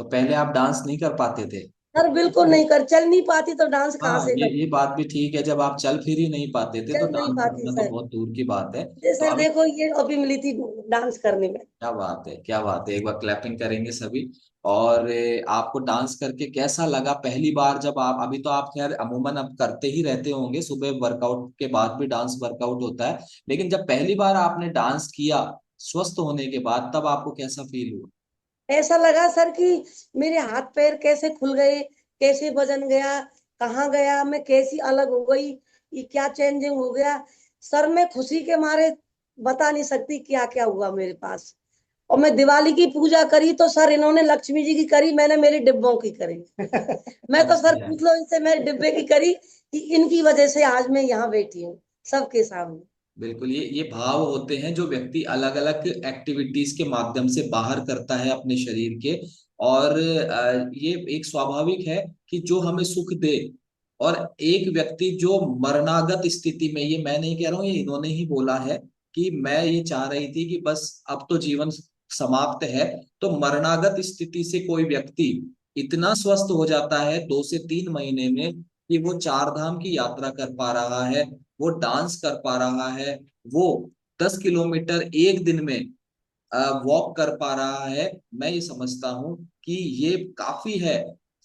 तो पहले आप डांस नहीं कर पाते थे? सर बिल्कुल नहीं कर, चल नहीं पाती तो डांस कहाँ हाँ, से ये कर। ये बात भी ठीक है। जब आप चल फिर ही नहीं पाते थे तो चल नहीं डांस पाती करना तो सर। बहुत दूर की बात है। ये तो सर अभी देखो ये अभी मिली थी डांस करने में। क्या बात है, क्या बात है। एक बार क्लैपिंग करेंगे सभी। और आपको डांस करके कैसा लगा पहली बार जब आप, अभी तो आप खैर अमूमन अब करते ही रहते होंगे, सुबह वर्कआउट के बाद भी डांस वर्कआउट होता है, लेकिन जब पहली बार आपने डांस किया स्वस्थ होने के बाद, तब आपको कैसा फील हुआ? ऐसा लगा सर कि मेरे हाथ पैर कैसे खुल गए, कैसे वजन गया, कहाँ गया, मैं कैसी अलग हो गई, ये क्या चेंजिंग हो गया। सर मैं खुशी के मारे बता नहीं सकती क्या क्या हुआ मेरे पास। और मैं दिवाली की पूजा करी तो सर इन्होंने लक्ष्मी जी की करी, मैंने मेरी डिब्बों की करी। मैं तो सर अच्छा। पूछ लो इनसे, मेरे डिब्बे की करी कि इनकी वजह से आज मैं यहाँ बैठी हूँ सबके सामने। बिल्कुल, ये भाव होते हैं जो व्यक्ति अलग अलग एक्टिविटीज के माध्यम से बाहर करता है अपने शरीर के। और ये एक स्वाभाविक है कि जो हमें सुख दे, और एक व्यक्ति जो मरणागत स्थिति में, ये मैं नहीं कह रहा हूँ, ये इन्होंने ही बोला है कि मैं ये चाह रही थी कि बस अब तो जीवन समाप्त है, तो मरणागत स्थिति से कोई व्यक्ति इतना स्वस्थ हो जाता है 2 से 3 महीने में कि वो 4 धाम की यात्रा कर पा रहा है, वो डांस कर पा रहा है, वो 10 किलोमीटर एक दिन में वॉक कर पा रहा है। मैं ये समझता हूँ कि ये काफी है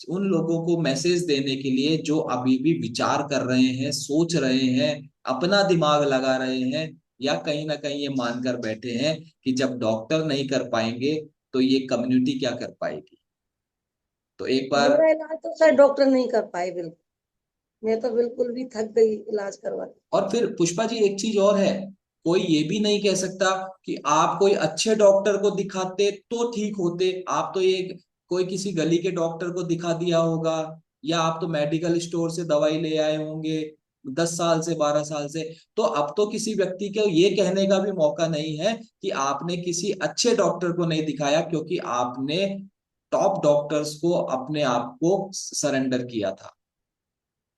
उन लोगों को मैसेज देने के लिए जो अभी भी विचार कर रहे हैं, सोच रहे हैं, अपना दिमाग लगा रहे हैं, या कहीं ना कहीं ये मानकर बैठे हैं कि जब डॉक्टर नहीं कर पाएंगे तो ये कम्युनिटी क्या कर पाएगी। तो एक बार, मेरा इलाज तो सर डॉक्टर नहीं कर पाए बिल्कुल। मैं तो बिल्कुल भी थक गई इलाज करवा। और फिर पुष्पा जी एक चीज और है, कोई ये भी नहीं कह सकता कि आप कोई अच्छे डॉक्टर को दिखाते तो ठीक होते। आप तो ये कोई किसी गली के डॉक्टर को दिखा दिया होगा, या आप तो मेडिकल स्टोर से दवाई ले आए होंगे 10 साल से, 12 साल से। तो अब तो किसी व्यक्ति को ये कहने का भी मौका नहीं है कि आपने किसी अच्छे डॉक्टर को नहीं दिखाया, क्योंकि आपने टॉप डॉक्टर्स को अपने आप को सरेंडर किया था।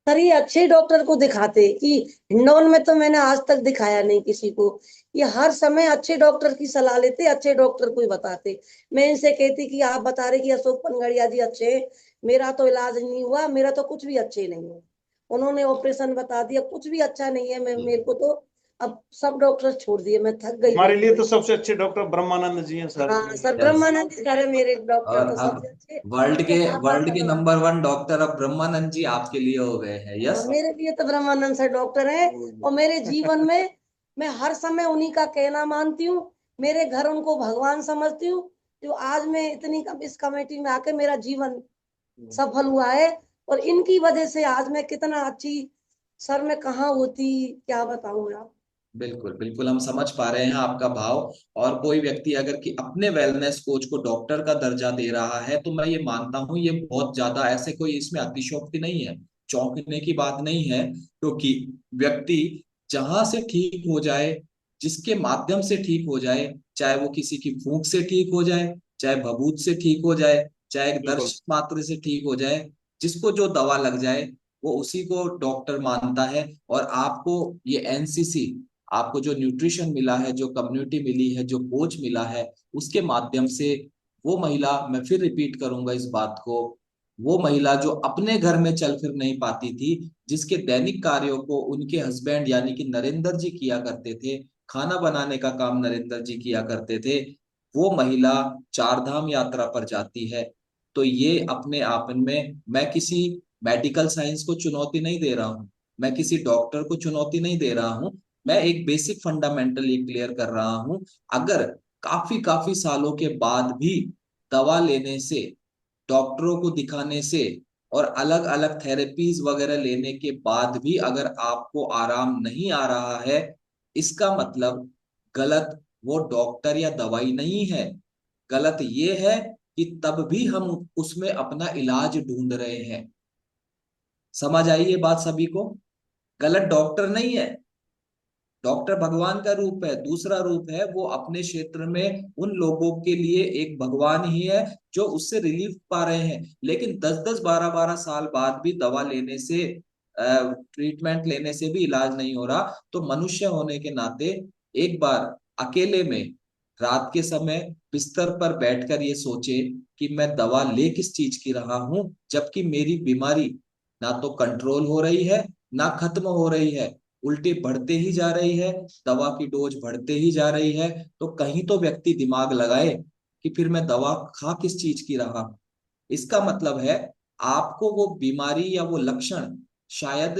सर ये अच्छे डॉक्टर को दिखाते कि हिंडौन में तो मैंने आज तक दिखाया नहीं किसी को। ये हर समय अच्छे डॉक्टर की सलाह लेते, अच्छे डॉक्टर को ही बताते। मैं इनसे कहती कि आप बता रहे कि अशोक पनगड़िया जी अच्छे हैं, मेरा तो इलाज नहीं हुआ, मेरा तो कुछ भी अच्छे नहीं हुआ। उन्होंने ऑपरेशन बता दिया, कुछ भी अच्छा नहीं है। मैं मेरे को तो अब सब डॉक्टर छोड़ दिए, मैं थक गई हमारे लिए बिल्कुल। तो सबसे अच्छे डॉक्टर ब्रह्मानंद जी हैं सर। हाँ सर, यस। ब्रह्मानंद सर है मेरे डॉक्टर और तो अब सबसे अच्छे। वर्ल्ड के उनके हाथ वर्ल्ड आता के था। नंबर वन डॉक्टर अब ब्रह्मानंद जी आपके लिए हो गए हैं। हाँ, यस। मेरे लिए तो ब्रह्मानंद सर डॉक्टर है। और मेरे जीवन में मैं हर समय उन्हीं का कहना मानती हूँ। मेरे घर उनको भगवान समझती हूँ। जो आज मैं इतनी इस कमेटी में आके मेरा जीवन सफल हुआ है। और इनकी वजह से आज मैं कितना अच्छी, सर मैं कहाँ होती, क्या बताऊं मैं आप। बिल्कुल बिल्कुल, हम समझ पा रहे हैं आपका भाव। और कोई व्यक्ति अगर कि अपने वेलनेस कोच को डॉक्टर का दर्जा दे रहा है तो मैं ये मानता हूँ ये बहुत ज्यादा, ऐसे कोई इसमें अतिशयोक्ति नहीं है, चौंकने की बात नहीं है। क्योंकि व्यक्ति जहां से ठीक हो जाए, जिसके माध्यम से ठीक हो जाए, चाहे वो किसी की फूंक से ठीक हो जाए, चाहे भभूत से ठीक हो जाए, चाहे एक बिल्कुल। दर्शन मात्र से ठीक हो जाए, जिसको जो दवा लग जाए वो उसी को डॉक्टर मानता है। और आपको ये एनसीसी, आपको जो न्यूट्रिशन मिला है, जो कम्युनिटी मिली है, जो कोच मिला है, उसके माध्यम से वो महिला, मैं फिर रिपीट करूंगा इस बात को, वो महिला जो अपने घर में चल फिर नहीं पाती थी, जिसके दैनिक कार्यों को उनके हस्बैंड यानी कि नरेंद्र जी किया करते थे, खाना बनाने का काम नरेंद्र जी किया करते थे, वो महिला चार धाम यात्रा पर जाती है। तो ये अपने आप में, मैं किसी मेडिकल साइंस को चुनौती नहीं दे रहा हूँ, मैं किसी डॉक्टर को चुनौती नहीं दे रहा हूँ, मैं एक बेसिक फंडामेंटल ये क्लियर कर रहा हूं। अगर काफी काफी सालों के बाद भी दवा लेने से, डॉक्टरों को दिखाने से और अलग अलग थेरेपीज वगैरह लेने के बाद भी अगर आपको आराम नहीं आ रहा है, इसका मतलब गलत वो डॉक्टर या दवाई नहीं है, गलत ये है कि तब भी हम उसमें अपना इलाज ढूंढ रहे हैं। समझ आई ये बात सभी को? गलत डॉक्टर नहीं है, डॉक्टर भगवान का रूप है, दूसरा रूप है वो अपने क्षेत्र में उन लोगों के लिए एक भगवान ही है जो उससे रिलीफ पा रहे हैं। लेकिन 10-10 12-12 साल बाद भी दवा लेने से, ट्रीटमेंट लेने से भी इलाज नहीं हो रहा, तो मनुष्य होने के नाते एक बार अकेले में रात के समय बिस्तर पर बैठकर ये सोचे कि मैं दवा ले किस चीज की रहा हूं, जबकि मेरी बीमारी ना तो कंट्रोल हो रही है, ना खत्म हो रही है, उल्टी बढ़ते ही जा रही है, दवा की डोज बढ़ते ही जा रही है। तो कहीं तो व्यक्ति दिमाग लगाए कि फिर मैं दवा खा किस चीज की रहा हूं। इसका मतलब है आपको वो बीमारी या वो लक्षण शायद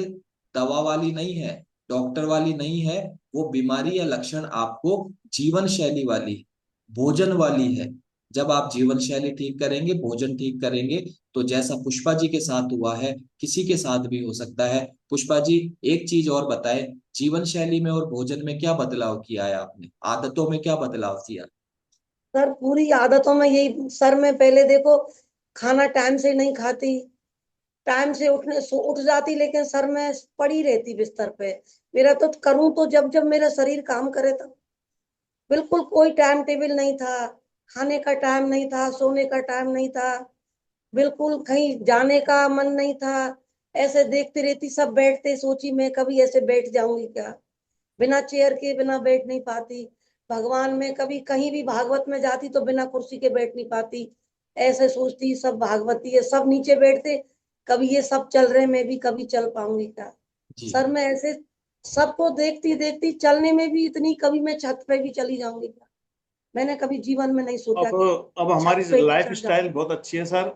दवा वाली नहीं है, डॉक्टर वाली नहीं है, वो बीमारी या लक्षण आपको जीवन शैली वाली, भोजन वाली है। जब आप जीवन शैली ठीक करेंगे, भोजन ठीक करेंगे, तो जैसा पुष्पा जी के साथ हुआ है किसी के साथ भी हो सकता है। पुष्पा जी, एक चीज और बताएं, जीवन शैली में और भोजन में क्या बदलाव किया है आपने, आदतों में क्या बदलाव किया? सर पूरी आदतों में यही सर, मैं पहले देखो खाना टाइम से नहीं खाती, टाइम से उठ जाती, लेकिन सर मैं पड़ी रहती बिस्तर पे। मेरा तो करूं तो जब जब मेरा शरीर काम करे तब। बिल्कुल कोई टाइम टेबल नहीं था, खाने का टाइम नहीं था, सोने का टाइम नहीं था, बिल्कुल कहीं जाने का मन नहीं था। ऐसे देखती रहती, सब बैठते, सोची मैं कभी ऐसे बैठ जाऊंगी क्या। बिना चेयर के बिना बैठ नहीं पाती। भगवान में कभी कहीं भी भागवत में जाती तो बिना कुर्सी के बैठ नहीं पाती। ऐसे सोचती सब भागवती है, सब नीचे बैठते, कभी ये सब चल रहे, मैं भी कभी चल पाऊंगी क्या। जी। सर मैं ऐसे सबको देखती देखती चलने में भी इतनी, कभी मैं छत पे भी चली जाऊंगी क्या। मैंने कभी जीवन में नहीं सोचा अब कि अब हमारी छत पे भी लाइफ चढ़ स्टाइल जाऊंगी। बहुत अच्छी है सर,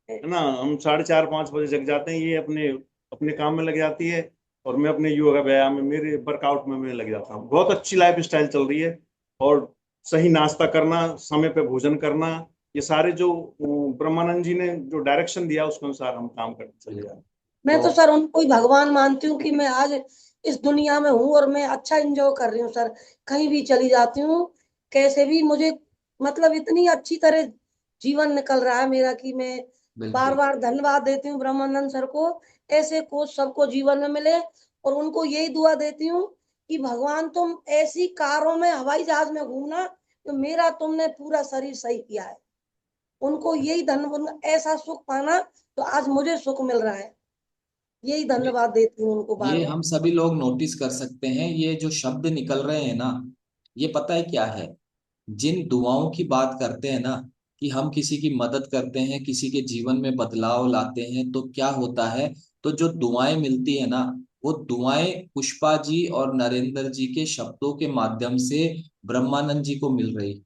है ना। हम 4:30 5 बजे जग जाते हैं, ये अपने अपने काम में लग जाती है, और मैं अपने योगा व्यायाम में, मेरे वर्कआउट में मैं लग जाता हूँ। बहुत अच्छी लाइफ स्टाइल चल रही है। और सही नाश्ता करना, समय पे भोजन करना, ये सारे जो ब्रह्मानंद जी ने जो डायरेक्शन दिया उसके अनुसार हम काम करते चले जा रहे हैं। मैं तो तो सर उनको ही भगवान मानती हूँ कि मैं आज इस दुनिया में हूँ और मैं अच्छा एंजॉय कर रही हूँ सर। कहीं भी चली जाती हूँ, कैसे भी मुझे, मतलब इतनी अच्छी तरह जीवन निकल रहा है मेरा कि मैं बार बिल्कुल। बार धन्यवाद देती हूँ ब्रह्मानंद सर को। ऐसे कोच सबको जीवन में मिले, और उनको यही दुआ देती हूँ कि भगवान तुम ऐसी कारों में, हवाई जहाज में घूमना तो मेरा तुमने पूरा शरीर सही किया है। उनको यही धन्य, ऐसा सुख पाना तो आज मुझे सुख मिल रहा है। यही धन्यवाद देती हूँ उनको बार ये बार। हम सभी लोग नोटिस कर सकते हैं, ये जो शब्द निकल रहे हैं ना, ये पता है क्या है? जिन दुआओं की बात करते हैं ना, कि हम किसी की मदद करते हैं, किसी के जीवन में बदलाव लाते हैं, तो क्या होता है, तो जो दुआएं मिलती है ना, वो दुआएं पुष्पा जी और नरेंद्र जी के शब्दों के माध्यम से ब्रह्मानंद जी को मिल रही।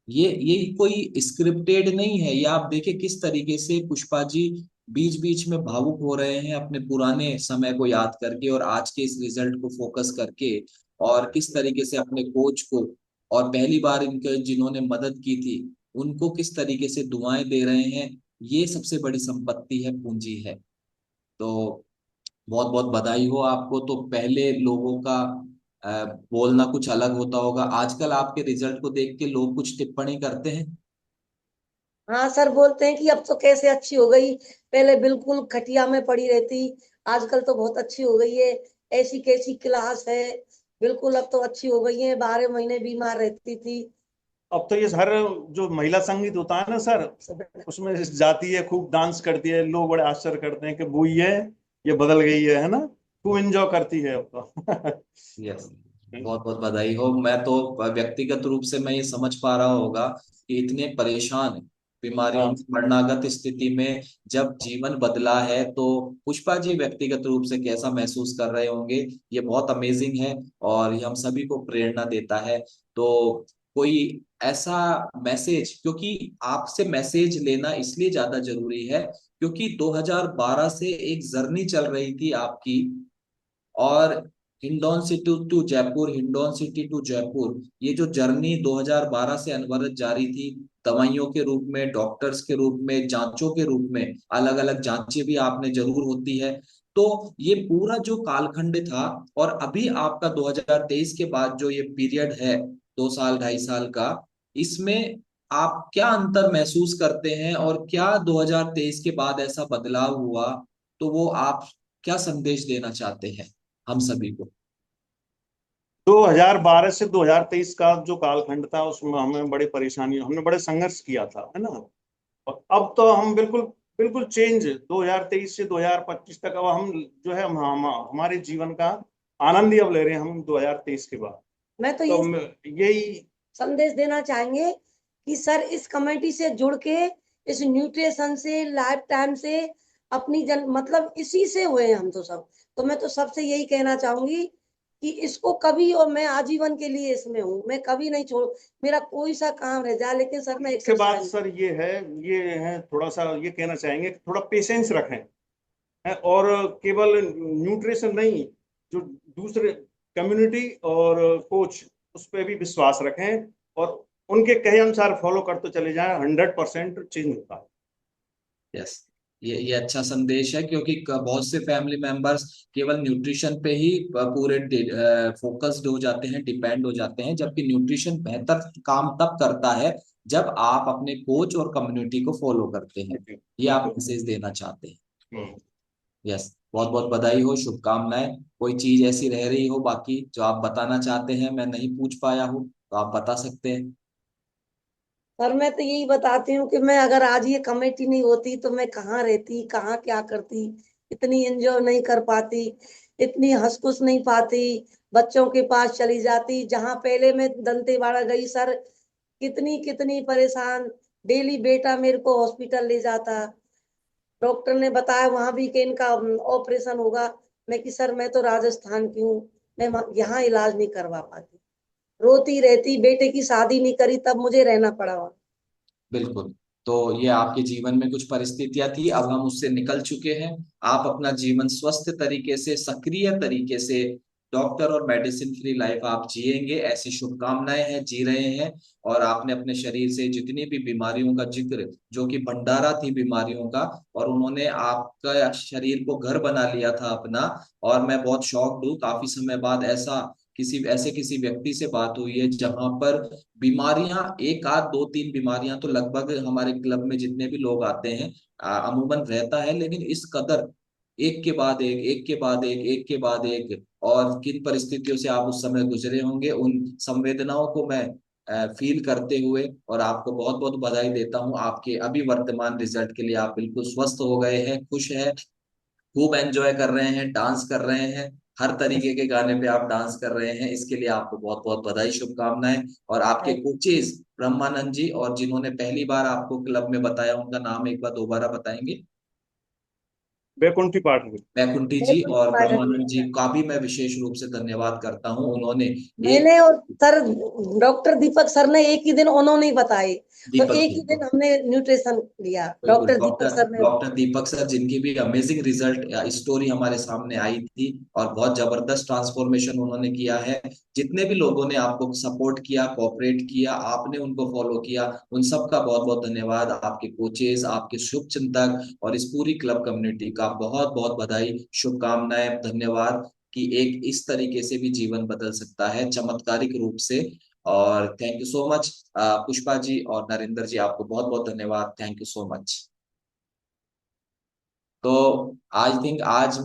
ये कोई स्क्रिप्टेड नहीं है। ये आप देखिए किस तरीके से पुष्पा जी बीच बीच में भावुक हो रहे हैं अपने पुराने समय को याद करके और आज के इस रिजल्ट को फोकस करके, और किस तरीके से अपने कोच को और पहली बार इनके जिन्होंने मदद की थी उनको किस तरीके से दुआएं दे रहे हैं। ये सबसे बड़ी संपत्ति है, पूंजी है। तो बहुत बहुत बधाई हो आपको। तो पहले लोगों का बोलना कुछ अलग होता होगा, आजकल आपके रिजल्ट को देख के लोग कुछ टिप्पणी करते हैं? हाँ सर, बोलते हैं कि अब तो कैसे अच्छी हो गई, पहले बिल्कुल खटिया में पड़ी रहती, आजकल तो बहुत अच्छी हो गई है, ऐसी कैसी क्लास है, बिल्कुल अब तो अच्छी हो गई है, 12 महीने बीमार रहती थी। अब तो ये हर जो महिला संगीत होता है ना सर, उसमें जाती है, खूब डांस करती है, लोग बड़े आश्चर्य करते हैं कि वो ये बदल गई है ना, खूब एंजॉय करती है अब तो। यस, बहुत बहुत बधाई हो। मैं तो व्यक्तिगत रूप से मैं ये समझ पा रहा होगा कि इतने परेशान बीमारियों हाँ। की मरणागत स्थिति में जब जीवन बदला है, तो पुष्पा जी व्यक्तिगत रूप से कैसा महसूस कर रहे होंगे, ये बहुत अमेजिंग है और ये हम सभी को प्रेरणा देता है। तो कोई ऐसा मैसेज, क्योंकि आपसे मैसेज लेना इसलिए ज्यादा जरूरी है क्योंकि 2012 से एक जर्नी चल रही थी आपकी, और Hindaun city to Jaipur, Hindaun city to Jaipur, ये जो जर्नी 2012 से अनवरत जारी थी, दवाइयों के रूप में, डॉक्टर्स के रूप में, जांचों के रूप में, अलग अलग जांचें भी आपने जरूर होती है। तो ये पूरा जो कालखंड था, और अभी आपका 2023 के बाद जो ये पीरियड है, 2 साल 2.5 साल का, इसमें आप क्या अंतर महसूस करते हैं और क्या 2023 के बाद ऐसा बदलाव हुआ, तो वो आप क्या संदेश देना चाहते हैं हम सभी को? 2012 से 2023 का जो कालखंड था उसमें हमें बड़ी परेशानी, हमने बड़े संघर्ष किया था, है ना। और अब तो हम बिल्कुल बिल्कुल चेंज, 2023 से 2025 तक अब हम जो है हमारे जीवन का आनंद ही अब ले रहे हैं हम 2023 के बाद। मैं तो तो ये यही। संदेश देना चाहेंगे कि सर इस कमेटी से जुड़ के, इस न्यूट्रिशन से, लाइफ टाइम से, अपनी जन मतलब इसी से हुए हैं हम तो सब। तो मैं तो सबसे यही कहना चाहूंगी कि इसको कभी, और मैं आजीवन के लिए इसमें हूँ, मैं कभी नहीं छोड़, मेरा कोई सा काम रह जाए, लेकिन सर मैं इसके बाद एक्सरसाइज। सर ये है थोड़ा सा ये कहना चाहेंगे कि थोड़ा पेशेंस रखें, है, और केवल न्यूट्रिशन नहीं, जो दूसरे कम्युनिटी और कोच, उस पर भी विश्वास रखें और उनके कहे अनुसार फॉलो करते चले जाएं, 100% चेंज होता है। यस, ये अच्छा संदेश है, क्योंकि बहुत से फैमिली मेंबर्स केवल न्यूट्रिशन पे ही पूरे फोकस्ड हो जाते हैं, डिपेंड हो जाते हैं, जबकि न्यूट्रिशन बेहतर काम तब करता है जब आप अपने कोच और कम्युनिटी को फॉलो करते हैं। ये आप बिल्कुल। मैसेज देना चाहते हैं? हम्म। यस, बहुत बहुत बधाई हो, शुभकामनाएं। कोई चीज ऐसी रह रही हो बाकी जो आप बताना चाहते हैं, मैं नहीं पूछ पाया हूँ, तो आप बता सकते हैं। सर मैं तो यही बताती हूँ कि मैं अगर आज ये कमेटी नहीं होती तो मैं कहाँ रहती, कहाँ क्या करती, इतनी एंजॉय नहीं कर पाती, इतनी हंस नहीं पाती, बच्चों के पास चली जाती, जहाँ पहले मैं दंतेवाड़ा गई सर, कितनी कितनी परेशान, डेली बेटा मेरे को हॉस्पिटल ले जाता, डॉक्टर ने बताया वहां भी कि इनका ऑपरेशन होगा, मैं कि सर मैं तो राजस्थान की हूँ, मैं यहाँ इलाज नहीं करवा पाती, रोती रहती, बेटे की शादी नहीं करी तब मुझे रहना पड़ा वहां। बिल्कुल। तो ये आपके जीवन में कुछ परिस्थितियां थी, अब हम उससे निकल चुके हैं। आप अपना जीवन स्वस्थ तरीके से, सक्रिय तरीके से, डॉक्टर और मेडिसिन फ्री लाइफ आप जिएंगे, ऐसी शुभकामनाएं हैं, जी रहे हैं। और आपने अपने शरीर से जितनी भी बीमारियों का जिक्र, जो कि भंडारा थी बीमारियों का, और उन्होंने आपका शरीर को घर बना लिया था अपना। और मैं बहुत शॉक्ड हूँ, काफी समय बाद किसी व्यक्ति से बात हुई है जहां पर बीमारियां, एक आध दो तीन बीमारियां तो लगभग हमारे क्लब में जितने भी लोग आते हैं अमूमन रहता है, लेकिन इस कदर एक के बाद एक के बाद एक के बाद एक, और किन परिस्थितियों से आप उस समय गुजरे होंगे, उन संवेदनाओं को मैं फील करते हुए और आपको बहुत बहुत बधाई देता हूं आपके अभी वर्तमान रिजल्ट के लिए। आप बिल्कुल स्वस्थ हो गए हैं, खुश हैं, खूब एंजॉय कर रहे हैं, डांस कर रहे हैं, हर तरीके के गाने पे आप डांस कर रहे हैं, इसके लिए आपको बहुत बहुत बधाई, शुभकामनाएं। और आपके कोचेज ब्रह्मानंद जी, और जिन्होंने पहली बार आपको क्लब में बताया, उनका नाम एक बार दोबारा बताएंगे? बैकुंठी पाठक। बैकुंठी जी बिल्कुल और पाठक ब्रह्मानंद जी जी। का भी मैं विशेष रूप से धन्यवाद करता हूँ। उन्होंने एक मैंने और सर, डॉक्टर दीपक सर ने एक ही दिन उन्होंने ही बताए, तो दीपक एक जी ही को दिन हमने न्यूट्रिशन लिया, बिल्कुल, डॉक्टर दीपक डॉक्टर सर ने। डॉक्टर दीपक सर, जिनकी भी अमेजिंग रिजल्ट स्टोरी हमारे सामने आई थी और बहुत जबरदस्त ट्रांसफॉर्मेशन उन्होंने किया है। जितने भी लोगों ने आपको सपोर्ट किया, कोऑपरेट किया, आपने उनको फॉलो किया, उन सब का बहुत बहुत धन्यवाद। आपके कोचेस, आपके शुभ चिंतक और इस पूरी क्लब कम्युनिटी का बहुत बहुत बधाई, शुभकामनाएं, धन्यवाद कि एक इस तरीके से भी जीवन बदल सकता है चमत्कारिक रूप से। और thank you so much Pushpa ji और नरेंद्र जी, आपको बहुत बहुत धन्यवाद, थैंक यू सो मच। तो आई थिंक आज